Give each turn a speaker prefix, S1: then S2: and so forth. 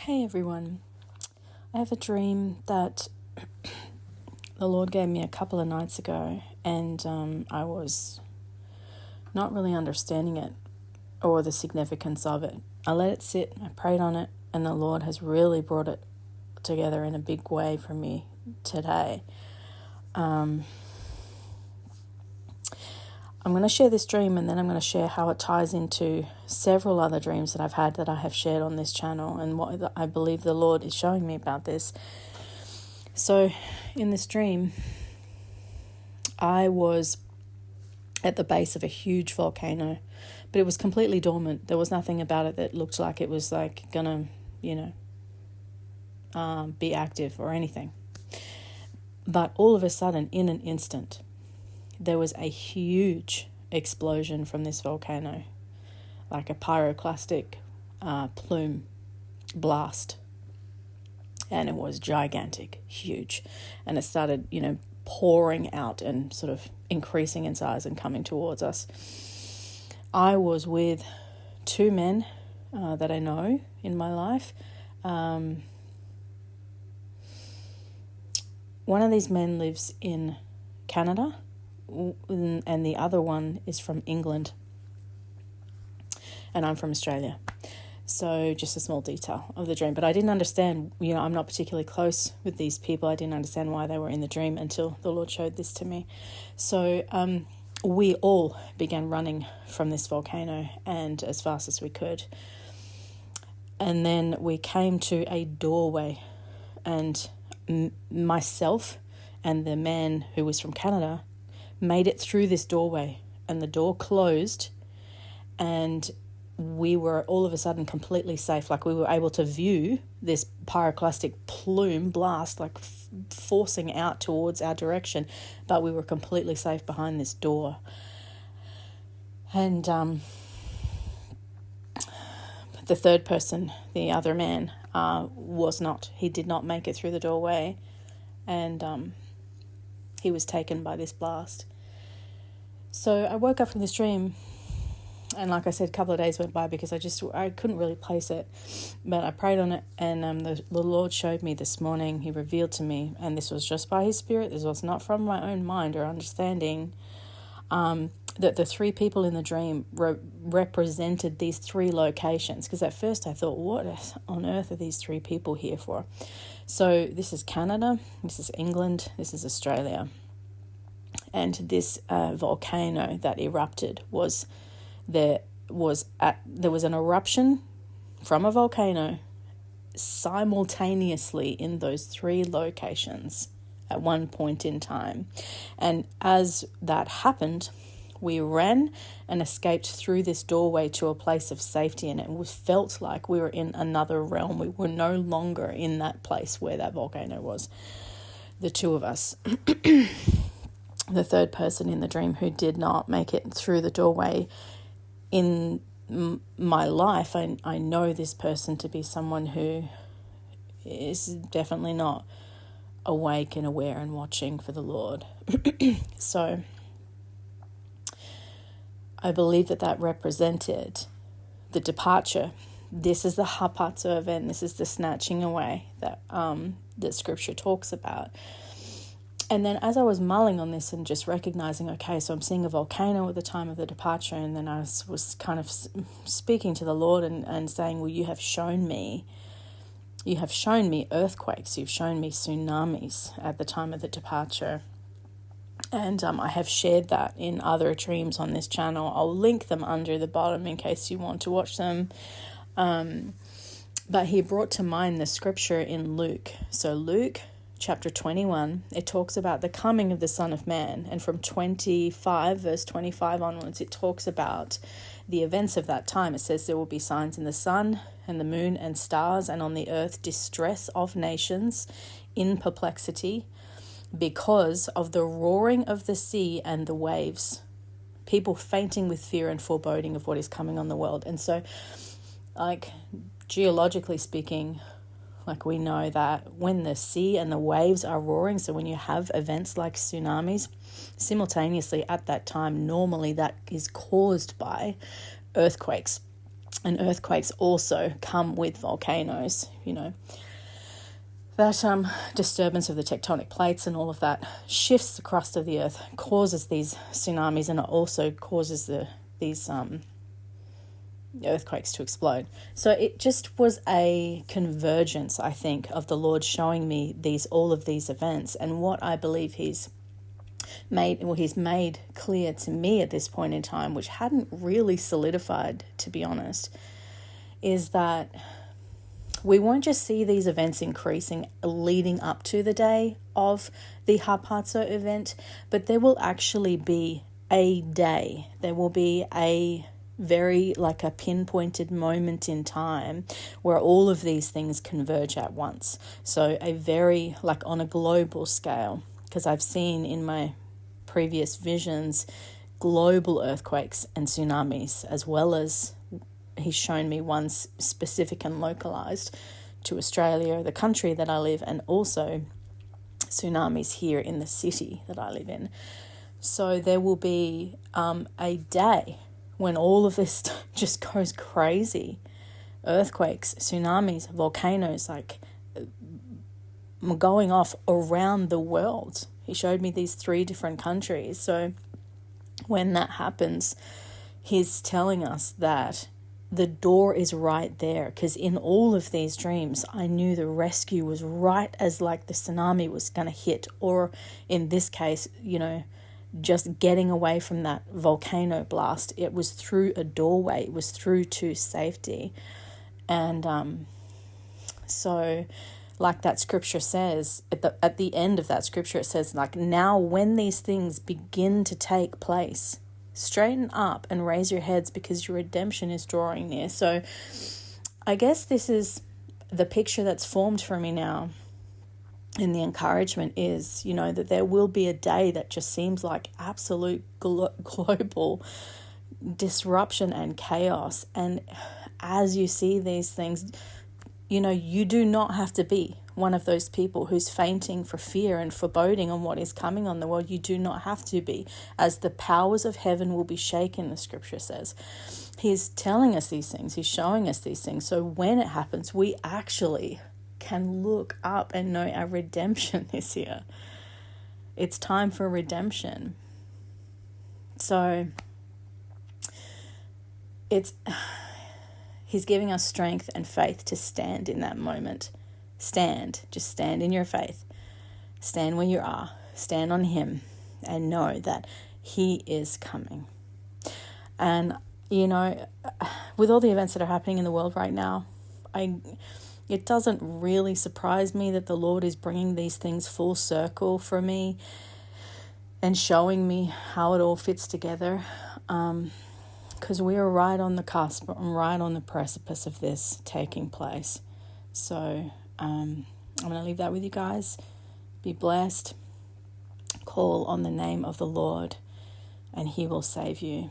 S1: Hey everyone, I have a dream that the Lord gave me a couple of nights ago, and I was not really understanding it or the significance of it. I let it sit, I prayed on it, and the Lord has really brought it together in a big way for me today. I'm going to share this dream, and then I'm going to share how it ties into several other dreams that I've had that I have shared on this channel and what I believe the Lord is showing me about this. So in this dream, I was at the base of a huge volcano, but it was completely dormant. There was nothing about it that looked like it was like gonna, be active or anything. But all of a sudden, in an instant, there was a huge explosion from this volcano, like a pyroclastic plume blast. And it was gigantic, huge. And it started, pouring out and sort of increasing in size and coming towards us. I was with two men that I know in my life. One of these men lives in Canada, and the other one is from England, and I'm from Australia. So just a small detail of the dream, but I didn't understand, I'm not particularly close with these people. I didn't understand why they were in the dream until the Lord showed this to me. So we all began running from this volcano, and as fast as we could. And then we came to a doorway, and myself and the man who was from Canada made it through this doorway, and the door closed, and we were all of a sudden completely safe. Like, we were able to view this pyroclastic plume blast like forcing out towards our direction, but we were completely safe behind this door. And the third person, the other man, was not. He did not make it through the doorway, and he was taken by this blast. So I woke up from this dream, and like I said, a couple of days went by because I couldn't really place it, but I prayed on it, and the Lord showed me this morning. He revealed to me, and this was just by His Spirit, this was not from my own mind or understanding, that the three people in the dream represented these three locations. Because at first I thought, what on earth are these three people here for? So this is Canada, this is England, this is Australia. And this volcano that erupted there was an eruption from a volcano simultaneously in those three locations at one point in time. And as that happened, we ran and escaped through this doorway to a place of safety, and it felt like we were in another realm. We were no longer in that place where that volcano was. The two of us. The third person in the dream who did not make it through the doorway, in my life, I know this person to be someone who is definitely not awake and aware and watching for the Lord. So I believe that represented the departure. This is the harpazo event. This is the snatching away that Scripture talks about. And then as I was mulling on this and just recognizing, okay, so I'm seeing a volcano at the time of the departure, and then I was kind of speaking to the Lord and saying, well, you have shown me earthquakes, you've shown me tsunamis at the time of the departure. And I have shared that in other dreams on this channel. I'll link them under the bottom in case you want to watch them. But He brought to mind the scripture in Luke. So Luke chapter 21, it talks about the coming of the Son of Man. And from verse 25 onwards, it talks about the events of that time. It says there will be signs in the sun and the moon and stars, and on the earth distress of nations in perplexity because of the roaring of the sea and the waves. People fainting with fear and foreboding of what is coming on the world. And so, like, geologically speaking, like, we know that when the sea and the waves are roaring, so when you have events like tsunamis, simultaneously at that time, normally that is caused by earthquakes. And earthquakes also come with volcanoes, That disturbance of the tectonic plates and all of that shifts the crust of the earth, causes these tsunamis, and it also causes these earthquakes to explode. So it just was a convergence, I think, of the Lord showing me all of these events, and what I believe He's made clear to me at this point in time, which hadn't really solidified, to be honest, is that we won't just see these events increasing leading up to the day of the Harpazo event, but there will actually be a day. There will be a very like a pinpointed moment in time where all of these things converge at once. So a very like on a global scale, because I've seen in my previous visions global earthquakes and tsunamis, as well as He's shown me one specific and localized to Australia, the country that I live, and also tsunamis here in the city that I live in. So there will be a day when all of this just goes crazy. Earthquakes, tsunamis, volcanoes, like going off around the world. He showed me these 3 different countries. So when that happens, He's telling us that the door is right there, because in all of these dreams I knew the rescue was right as like the tsunami was going to hit, or in this case, just getting away from that volcano blast. It was through a doorway, it was through to safety. And so like that scripture says, at the end of that scripture, it says like, now when these things begin to take place, straighten up and raise your heads, because your redemption is drawing near. So I guess this is the picture that's formed for me now. And the encouragement is, that there will be a day that just seems like absolute global disruption and chaos. And as you see these things, you do not have to be one of those people who's fainting for fear and foreboding on what is coming on the world. You do not have to be, as the powers of heaven will be shaken, the scripture says. He's telling us these things. He's showing us these things. So when it happens, we actually can look up and know our redemption is here. It's time for redemption. So He's giving us strength and faith to stand in that moment. Just stand in your faith. Stand where you are. Stand on Him and know that He is coming. And, with all the events that are happening in the world right now, it doesn't really surprise me that the Lord is bringing these things full circle for me and showing me how it all fits together. Because we are right on the cusp, right on the precipice of this taking place. So I'm going to leave that with you guys. Be blessed. Call on the name of the Lord, and He will save you.